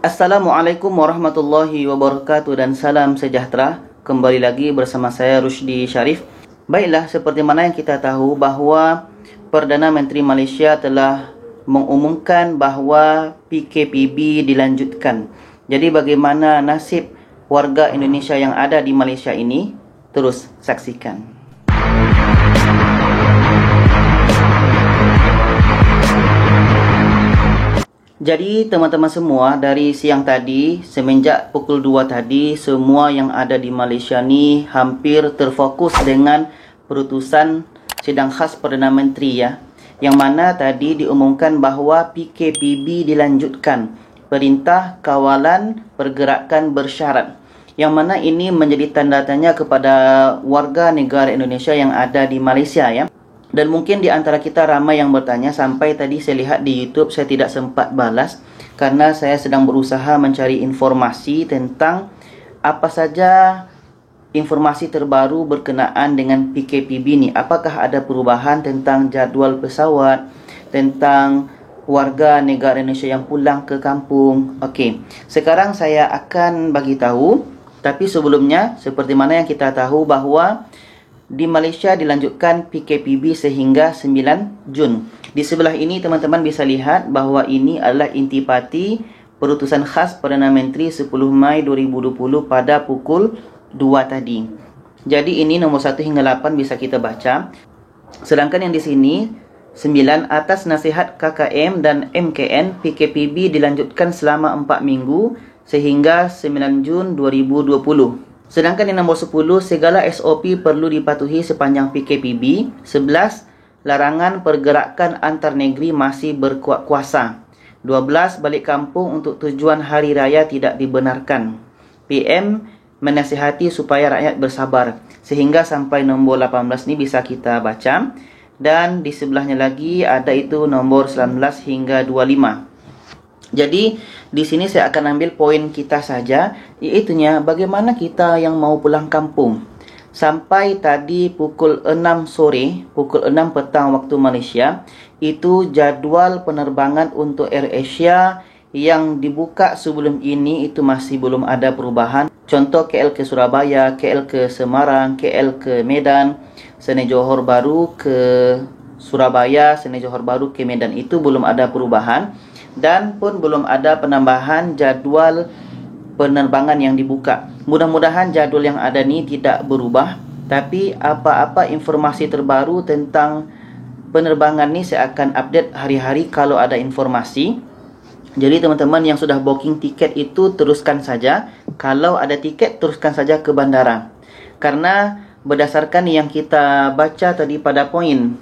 Assalamualaikum warahmatullahi wabarakatuh dan salam sejahtera. Kembali lagi bersama saya Rusdi Syarif. Baiklah, seperti mana yang kita tahu bahawa Perdana Menteri Malaysia telah mengumumkan bahawa PKPB dilanjutkan. Jadi bagaimana nasib warga Indonesia yang ada di Malaysia ini? Terus saksikan. Jadi teman-teman semua, dari siang tadi semenjak pukul 2 tadi, semua yang ada di Malaysia ni hampir terfokus dengan perutusan sidang khas Perdana Menteri ya. Yang mana tadi diumumkan bahawa PKPB dilanjutkan, Perintah Kawalan Pergerakan Bersyarat. Yang mana ini menjadi tanda tanya kepada warga negara Indonesia yang ada di Malaysia ya. Dan mungkin di antara kita ramai yang bertanya, sampai tadi saya lihat di YouTube saya tidak sempat balas karena saya sedang berusaha mencari informasi tentang apa saja informasi terbaru berkenaan dengan PKPB ni. Apakah ada perubahan tentang jadual pesawat, tentang warga negara Indonesia yang pulang ke kampung. Okey, sekarang saya akan bagi tahu, tapi sebelumnya seperti mana yang kita tahu bahawa di Malaysia dilanjutkan PKPB sehingga 9 Jun. Di sebelah ini teman-teman bisa lihat bahawa ini adalah intipati perutusan khas Perdana Menteri 10 Mai 2020 pada pukul 2 tadi. Jadi ini nombor 1 hingga 8 bisa kita baca. Sedangkan yang di sini 9, atas nasihat KKM dan MKN, PKPB dilanjutkan selama 4 minggu sehingga 9 Jun 2020. Sedangkan yang nombor 10, segala SOP perlu dipatuhi sepanjang PKPB. 11, larangan pergerakan antar negeri masih berkuat kuasa. 12, balik kampung untuk tujuan hari raya tidak dibenarkan. PM menasihati supaya rakyat bersabar. Sehingga sampai nombor 18 ni bisa kita baca. Dan di sebelahnya lagi ada itu nombor 19 hingga 25. Jadi di sini saya akan ambil poin kita saja, iaitunya bagaimana kita yang mau pulang kampung. Sampai tadi pukul 6 sore, pukul 6 petang waktu Malaysia, itu jadual penerbangan untuk AirAsia yang dibuka sebelum ini itu masih belum ada perubahan. Contoh KL ke Surabaya, KL ke Semarang, KL ke Medan, Sene Johor Bahru ke Surabaya, Sene Johor Bahru ke Medan, itu belum ada perubahan. Dan pun belum ada penambahan jadual penerbangan yang dibuka. Mudah-mudahan jadual yang ada ni tidak berubah. Tapi apa-apa informasi terbaru tentang penerbangan ni saya akan update hari-hari kalau ada informasi. Jadi teman-teman yang sudah booking tiket itu teruskan saja. Kalau ada tiket teruskan saja ke bandara. Karena berdasarkan yang kita baca tadi pada poin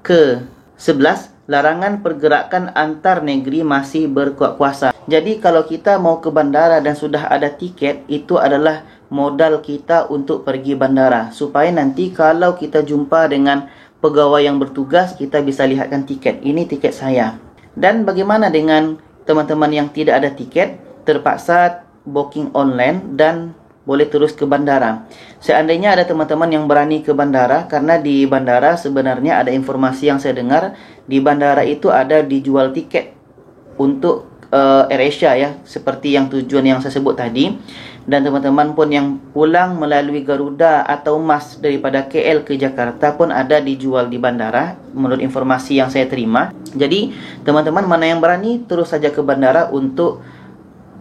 ke-11, larangan pergerakan antar negeri masih berkuat kuasa. Jadi kalau kita mau ke bandara dan sudah ada tiket, itu adalah modal kita untuk pergi bandara. Supaya nanti kalau kita jumpa dengan pegawai yang bertugas, kita bisa lihatkan tiket. Ini tiket saya. Dan bagaimana dengan teman-teman yang tidak ada tiket, terpaksa booking online dan boleh terus ke bandara. Seandainya ada teman-teman yang berani ke bandara, karena di bandara sebenarnya ada informasi yang saya dengar, di bandara itu ada dijual tiket untuk AirAsia ya, seperti yang tujuan yang saya sebut tadi. Dan teman-teman pun yang pulang melalui Garuda atau MAS daripada KL ke Jakarta pun ada dijual di bandara, menurut informasi yang saya terima. Jadi teman-teman mana yang berani, terus saja ke bandara untuk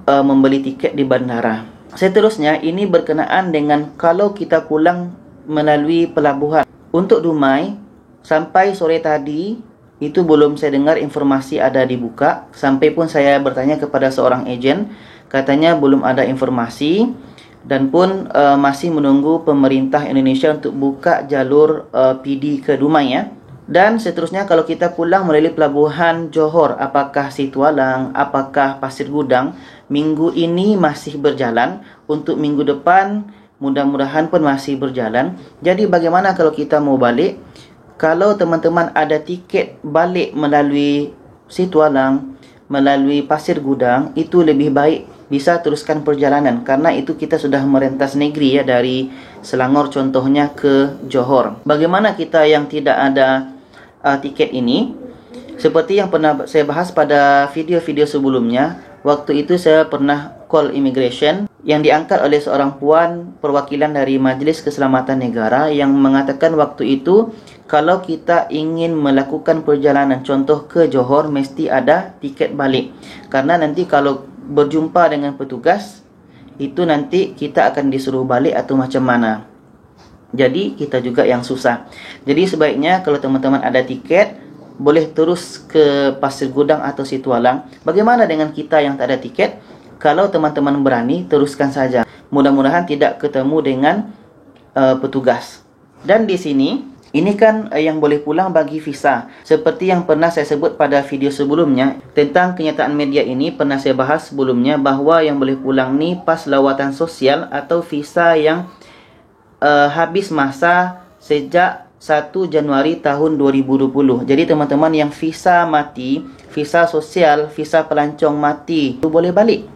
membeli tiket di bandara. Seterusnya, ini berkenaan dengan kalau kita pulang melalui pelabuhan. Untuk Dumai, sampai sore tadi, itu belum saya dengar informasi ada dibuka. Sampai pun saya bertanya kepada seorang ejen, katanya belum ada informasi. Dan pun masih menunggu pemerintah Indonesia untuk buka jalur PD ke Dumai ya. Dan seterusnya kalau kita pulang melalui pelabuhan Johor, apakah Situalang, apakah Pasir Gudang, minggu ini masih berjalan. Untuk minggu depan mudah-mudahan pun masih berjalan. Jadi bagaimana kalau kita mau balik? Kalau teman-teman ada tiket balik melalui Situalang, melalui Pasir Gudang, itu lebih baik bisa teruskan perjalanan. Karena itu kita sudah merentas negeri ya, dari Selangor contohnya ke Johor. Bagaimana kita yang tidak ada tiket ini? Seperti yang pernah saya bahas pada video-video sebelumnya, Waktu itu saya pernah call immigration yang diangkat oleh seorang puan perwakilan dari Majlis Keselamatan Negara yang mengatakan waktu itu kalau kita ingin melakukan perjalanan contoh ke Johor mesti ada tiket balik. Karena nanti kalau berjumpa dengan petugas itu nanti kita akan disuruh balik atau macam mana. Jadi kita juga yang susah. Jadi sebaiknya kalau teman-teman ada tiket boleh terus ke Pasir Gudang atau Situalang. Bagaimana dengan kita yang tak ada tiket? Kalau teman-teman berani, teruskan saja. Mudah-mudahan tidak ketemu dengan petugas. Dan di sini, ini kan yang boleh pulang bagi visa. Seperti yang pernah saya sebut pada video sebelumnya, tentang kenyataan media ini pernah saya bahas sebelumnya bahawa yang boleh pulang ni pas lawatan sosial atau visa yang habis masa sejak 1 Januari tahun 2020. Jadi teman-teman yang visa mati, visa sosial, visa pelancong mati, itu boleh balik.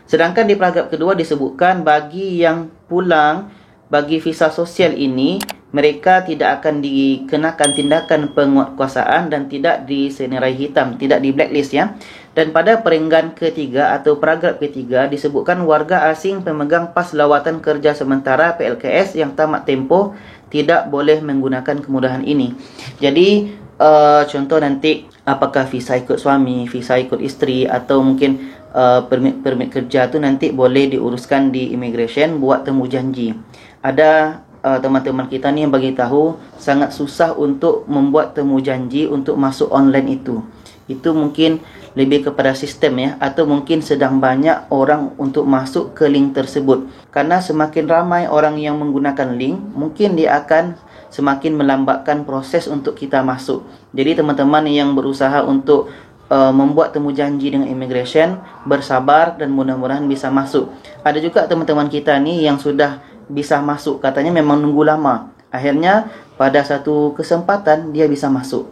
Sedangkan di paragraf kedua disebutkan bagi yang pulang bagi visa sosial ini, mereka tidak akan dikenakan tindakan penguatkuasaan dan tidak disenerai hitam, tidak di blacklist ya. Dan pada perenggan ketiga atau paragraf ketiga disebutkan warga asing pemegang pas lawatan kerja sementara PLKS yang tamat tempoh tidak boleh menggunakan kemudahan ini. Jadi contoh nanti apakah visa ikut suami, visa ikut isteri atau mungkin permit kerja tu nanti boleh diuruskan di immigration buat temu janji. Ada teman-teman kita ni yang bagi tahu sangat susah untuk membuat temu janji untuk masuk online itu. Itu mungkin lebih kepada sistem ya, atau mungkin sedang banyak orang untuk masuk ke link tersebut. Karena semakin ramai orang yang menggunakan link, mungkin dia akan semakin melambatkan proses untuk kita masuk. Jadi teman-teman yang berusaha untuk membuat temu janji dengan immigration, bersabar dan mudah-mudahan bisa masuk. Ada juga teman-teman kita ni yang sudah bisa masuk, katanya memang nunggu lama. Akhirnya pada satu kesempatan dia bisa masuk.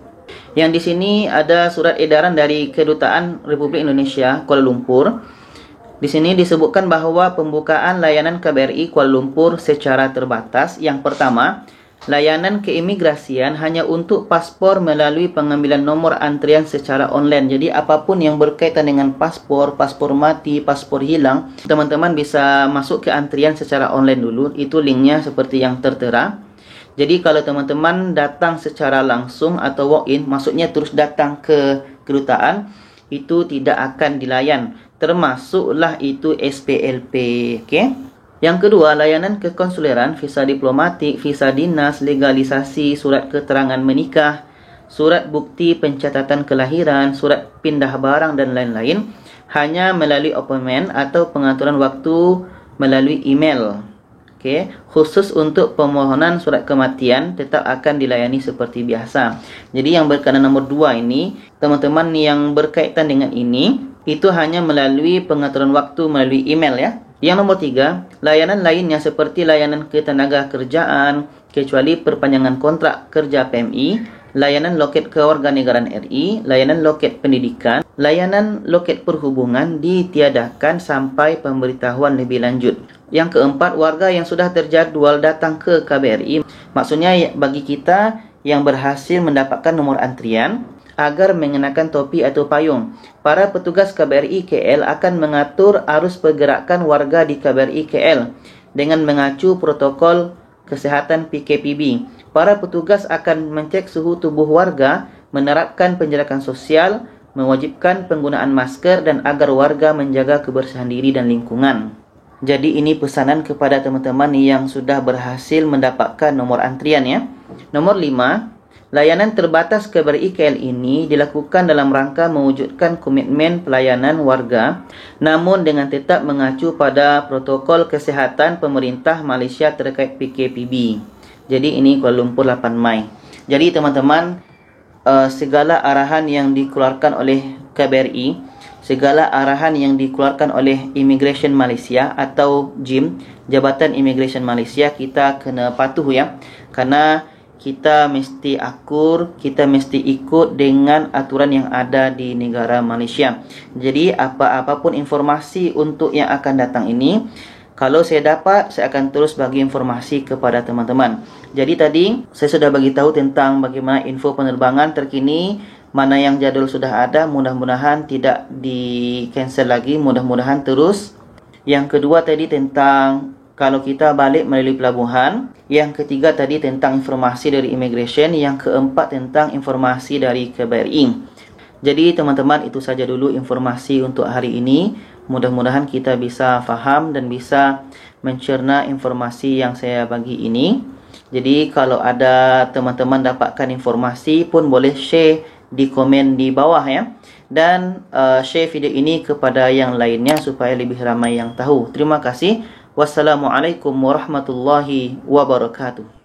Yang di sini ada surat edaran dari Kedutaan Republik Indonesia Kuala Lumpur. Di sini disebutkan bahawa pembukaan layanan KBRI Kuala Lumpur secara terbatas. Yang pertama, layanan keimigrasian hanya untuk paspor melalui pengambilan nomor antrian secara online. Jadi apapun yang berkaitan dengan paspor, paspor mati, paspor hilang, teman-teman bisa masuk ke antrian secara online dulu. Itu linknya seperti yang tertera. Jadi kalau teman-teman datang secara langsung atau walk-in, maksudnya terus datang ke kedutaan, itu tidak akan dilayan. Termasuklah itu SPLP. Okay? Yang kedua, layanan kekonsuleran, visa diplomatik, visa dinas, legalisasi, surat keterangan menikah, surat bukti pencatatan kelahiran, surat pindah barang dan lain-lain, hanya melalui appointment atau pengaturan waktu melalui email. Okay. Khusus untuk permohonan surat kematian tetap akan dilayani seperti biasa. Jadi yang berkaitan nombor 2 ini, teman-teman yang berkaitan dengan ini, itu hanya melalui pengaturan waktu melalui email ya. Yang nombor 3, layanan lainnya seperti layanan ketenaga kerjaan, kecuali perpanjangan kontrak kerja PMI, layanan loket kewarganegaraan RI, layanan loket pendidikan, layanan loket perhubungan ditiadakan sampai pemberitahuan lebih lanjut. Yang keempat, warga yang sudah terjadual datang ke KBRI, maksudnya bagi kita yang berhasil mendapatkan nomor antrian, agar mengenakan topi atau payung. Para petugas KBRI KL akan mengatur arus pergerakan warga di KBRI KL dengan mengacu protokol kesehatan PKPB. Para petugas akan mencek suhu tubuh warga, menerapkan penjarakan sosial, mewajibkan penggunaan masker dan agar warga menjaga kebersihan diri dan lingkungan. Jadi ini pesanan kepada teman-teman yang sudah berhasil mendapatkan nomor antrian ya. Nomor 5, layanan terbatas KBRI KL ini dilakukan dalam rangka mewujudkan komitmen pelayanan warga, namun dengan tetap mengacu pada protokol kesehatan pemerintah Malaysia terkait PKPB. Jadi ini Kuala Lumpur 8 Mai. Jadi teman-teman, segala arahan yang dikeluarkan oleh KBRI, segala arahan yang dikeluarkan oleh Immigration Malaysia atau JIM, Jabatan Immigration Malaysia, kita kena patuh ya. Karena kita mesti akur, kita mesti ikut dengan aturan yang ada di negara Malaysia. Jadi apapun informasi untuk yang akan datang ini, kalau saya dapat, saya akan terus bagi informasi kepada teman-teman. Jadi tadi saya sudah bagi tahu tentang bagaimana info penerbangan terkini Mana yang jadul sudah ada, mudah-mudahan tidak di cancel lagi, mudah-mudahan terus. Yang kedua tadi tentang kalau kita balik melalui pelabuhan. Yang ketiga tadi tentang informasi dari immigration. Yang keempat tentang informasi dari KBRI. Jadi teman-teman, itu saja dulu informasi untuk hari ini. Mudah-mudahan kita bisa faham dan bisa mencerna informasi yang saya bagi ini. Jadi kalau ada teman-teman dapatkan informasi pun boleh share di komen di bawah ya. Dan share video ini kepada yang lainnya supaya lebih ramai yang tahu. Terima kasih. Wassalamualaikum warahmatullahi wabarakatuh.